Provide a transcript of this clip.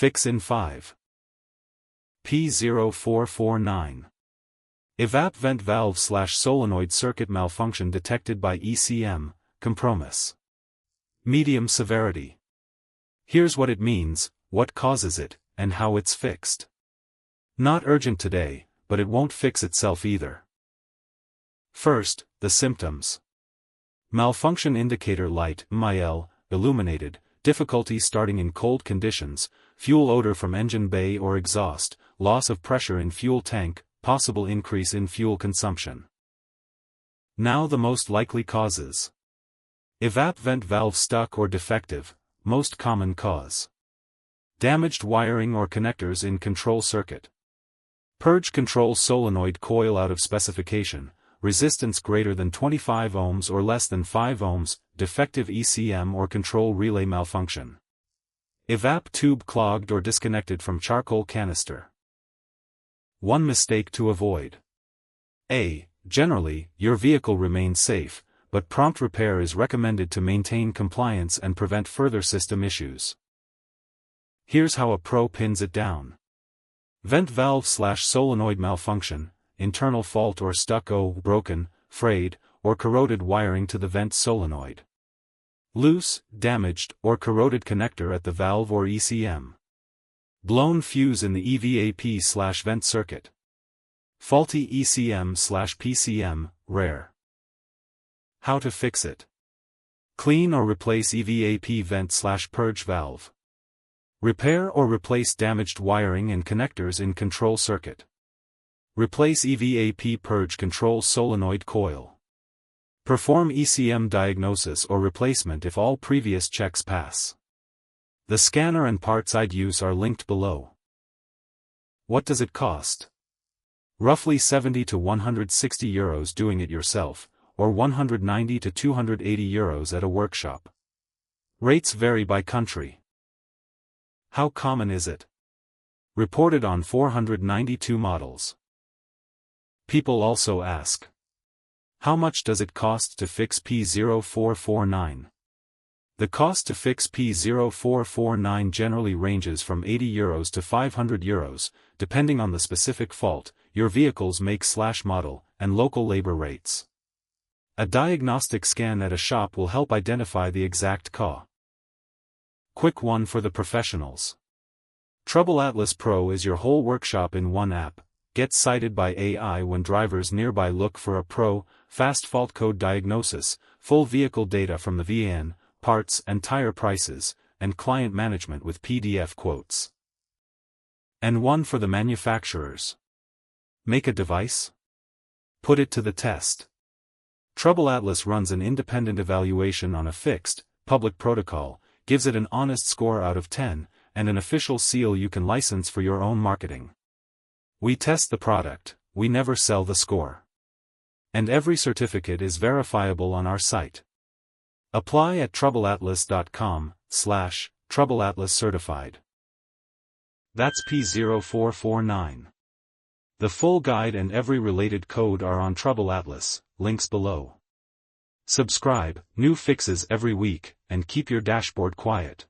Fix in 5. P0449. EVAP vent valve/solenoid circuit malfunction detected by ECM, compromis. Medium severity. Here's what it means, what causes it, and how it's fixed. Not urgent today, but it won't fix itself either. First, the symptoms. Malfunction indicator light, MIL, illuminated, difficulty starting in cold conditions, fuel odor from engine bay or exhaust, loss of pressure in fuel tank, possible increase in fuel consumption. Now the most likely causes. EVAP vent valve stuck or defective, most common cause. Damaged wiring or connectors in control circuit. Purge control solenoid coil out of specification, resistance greater than 25 ohms or less than 5 ohms, defective ECM or control relay malfunction. EVAP tube clogged or disconnected from charcoal canister. One mistake to avoid. A. Generally, your vehicle remains safe, but prompt repair is recommended to maintain compliance and prevent further system issues. Here's how a pro pins it down. Vent valve/solenoid malfunction, internal fault or stuck or broken, frayed, or corroded wiring to the vent solenoid. Loose, damaged, or corroded connector at the valve or ECM. Blown fuse in the EVAP/vent circuit. Faulty ECM/PCM, rare. How to fix it. Clean or replace EVAP vent/purge valve. Repair or replace damaged wiring and connectors in control circuit. Replace EVAP purge control solenoid coil. Perform ECM diagnosis or replacement if all previous checks pass. The scanner and parts I'd use are linked below. What does it cost? Roughly 70 to 160 euros doing it yourself, or 190 to 280 euros at a workshop. Rates vary by country. How common is it? Reported on 492 models. People also ask, how much does it cost to fix P0449? The cost to fix P0449 generally ranges from 80 euros to 500 euros, depending on the specific fault, your vehicle's make/model, and local labor rates. A diagnostic scan at a shop will help identify the exact cost. Quick one for the professionals. TroubleAtlas Pro is your whole workshop in one app. Get cited by AI when drivers nearby look for a pro, fast fault code diagnosis, full vehicle data from the VN, parts and tire prices, and client management with PDF quotes. And one for the manufacturers. Make a device? Put it to the test. TroubleAtlas runs an independent evaluation on a fixed, public protocol, gives it an honest score out of 10, and an official seal you can license for your own marketing. We test the product, we never sell the score. And every certificate is verifiable on our site. Apply at troubleatlas.com/TroubleAtlas certified. That's P0449. The full guide and every related code are on TroubleAtlas, links below. Subscribe, new fixes every week, and keep your dashboard quiet.